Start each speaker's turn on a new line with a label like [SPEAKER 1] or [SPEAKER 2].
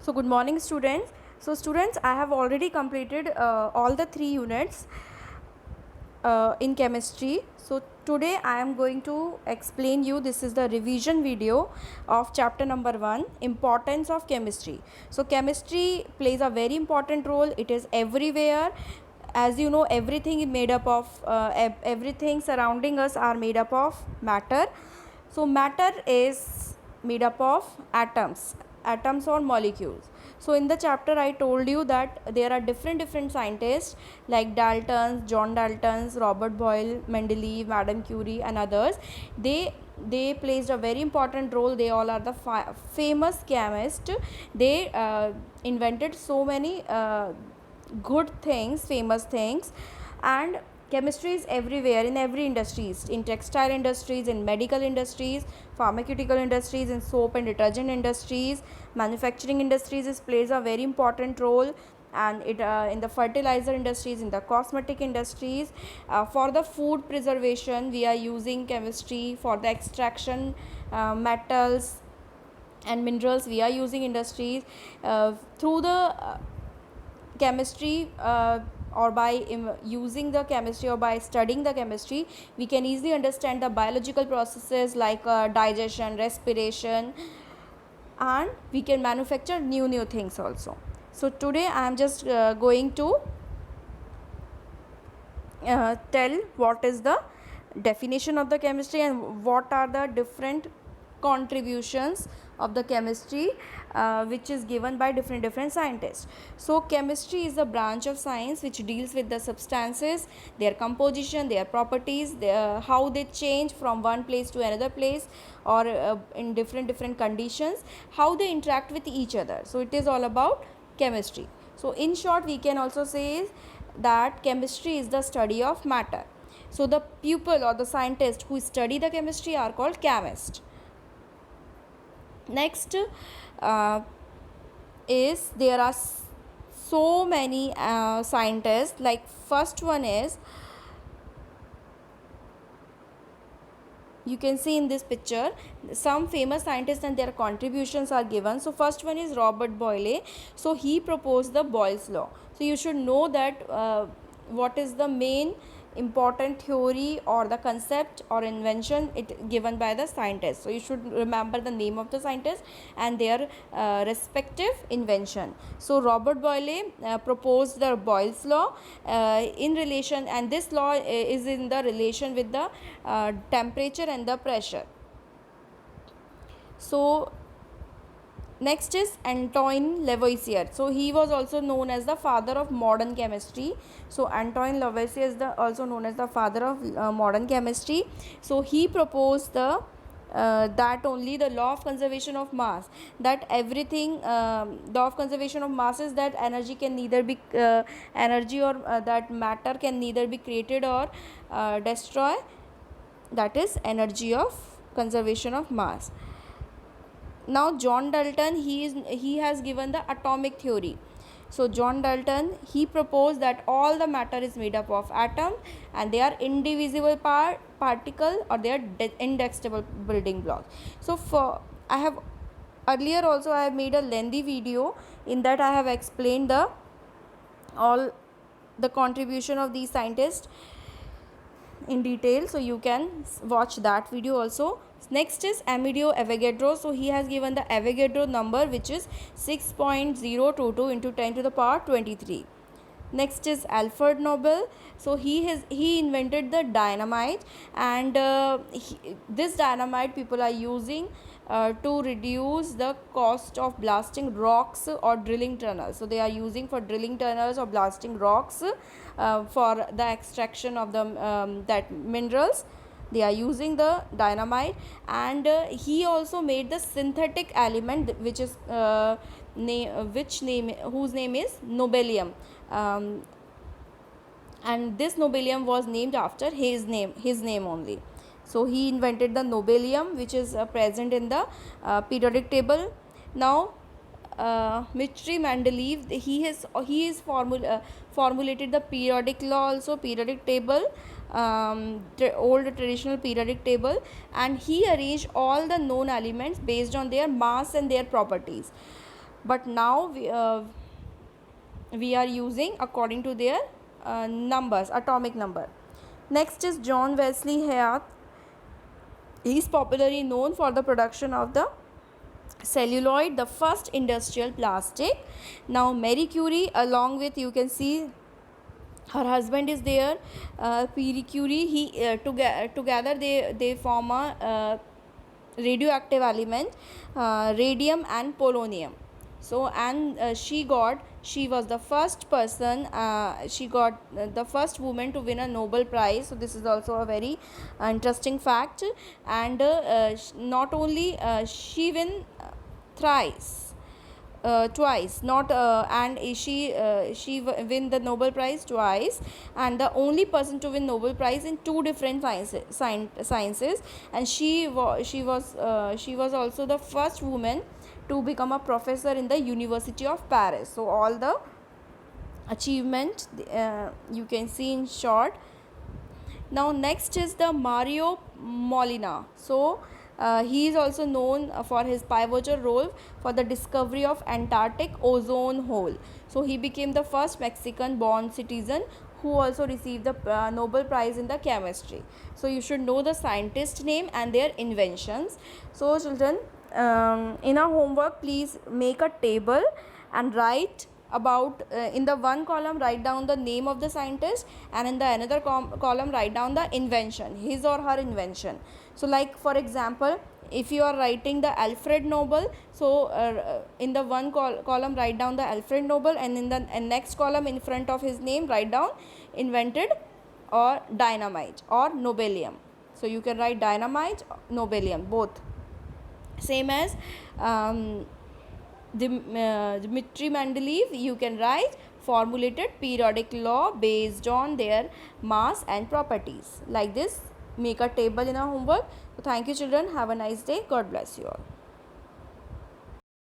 [SPEAKER 1] So good morning students. So students, I have already completed all the 3 units in chemistry. So today I am going to explain you, this is the revision video of chapter number 1, importance of chemistry. So chemistry plays a very important role. It is everywhere. As you know, everything is made up of everything surrounding us are made up of matter. So matter is made up of atoms or molecules. So in the chapter I told you that there are different scientists like John Daltons, Robert Boyle, Mendeleev, Madame Curie and others. They placed a very important role. They all are the famous chemists. They invented so many good things, famous things. And chemistry is everywhere, in every industries, in textile industries, in medical industries, pharmaceutical industries, in soap and detergent industries, manufacturing industries plays a very important role. And it in the fertilizer industries, in the cosmetic industries, for the food preservation we are using chemistry. For the extraction metals and minerals we are using industries. Through the chemistry, or by using the chemistry or by studying the chemistry, we can easily understand the biological processes like digestion, respiration, and we can manufacture new things also. So today I am just going to tell what is the definition of the chemistry and what are the different contributions of the chemistry which is given by different scientists. So chemistry is a branch of science which deals with the substances, their composition, their properties, how they change from one place to another place, or in different conditions, how they interact with each other. So it is all about chemistry. So in short, we can also say that chemistry is the study of matter. So the pupil or the scientist who study the chemistry are called chemist. Next is there are so many scientists. Like first one is, you can see in this picture some famous scientists and their contributions are given. So first one is Robert Boyle. So he proposed the Boyle's law. So you should know that what is the main important theory or the concept or invention it given by the scientist. So you should remember the name of the scientist and their respective invention. So Robert Boyle proposed the Boyle's law in relation, and this law is in the relation with the temperature and the pressure. So next is Antoine Lavoisier. So he was also known as the father of modern chemistry. So Antoine Lavoisier is also known as the father of modern chemistry. So he proposed the that only the law of conservation of mass, that everything, law of conservation of mass is that energy can neither be energy or that matter can neither be created or destroy. That is energy of conservation of mass. Now John Dalton, he has given the atomic theory. So John Dalton, he proposed that all the matter is made up of atom and they are indivisible particle, or they are indestructible building blocks. So for I have earlier also I have made a lengthy video, in that I have explained the all the contribution of these scientists in detail, so you can watch that video also. Next is Amedeo Avogadro. So he has given the Avogadro number, which is 6.022 into 10 to the power 23. Next is Alfred Nobel. So he invented the dynamite, and this dynamite people are using to reduce the cost of blasting rocks or drilling tunnels. So they are using for drilling tunnels or blasting rocks for the extraction of the that minerals. They are using the dynamite. And he also made the synthetic element, which is whose name is nobelium, and this nobelium was named after his name only. So he invented the nobelium, which is present in the periodic table. Now Dmitri Mendeleev, he is formulated the periodic law, also periodic table, old traditional periodic table, and he arranged all the known elements based on their mass and their properties. but now we are using according to their numbers, atomic number. Next is John Wesley Hyatt. He is popularly known for the production of the celluloid, the first industrial plastic. Now Marie Curie, along with, you can see her husband is there, Pierre Curie. Together they form a radioactive element, radium and polonium. So, and she was the first person, she got the first woman to win a Nobel Prize. So this is also a very interesting fact. And not only she win thrice, twice, not and she win the Nobel Prize twice, and the only person to win Nobel Prize in two different sciences. And she was also the first woman to become a professor in the University of Paris. So all the achievement you can see in short. Now next is the Mario Molina. So he is also known for his pivotal role for the discovery of Antarctic ozone hole. So he became the first Mexican born citizen who also received the Nobel Prize in the chemistry. So you should know the scientist name and their inventions. So children, in our homework, please make a table and write about, in the one column write down the name of the scientist, and in the another column write down the invention, his or her invention. So like for example, if you are writing the Alfred Nobel, so in the one column write down the Alfred Nobel, and in the next column in front of his name write down invented or dynamite or nobelium. So you can write dynamite, nobelium, both. Same as Dmitri Mendeleev, you can write formulated periodic law based on their mass and properties. Like this, make a table in our homework. So thank you children, have a nice day, God bless you all.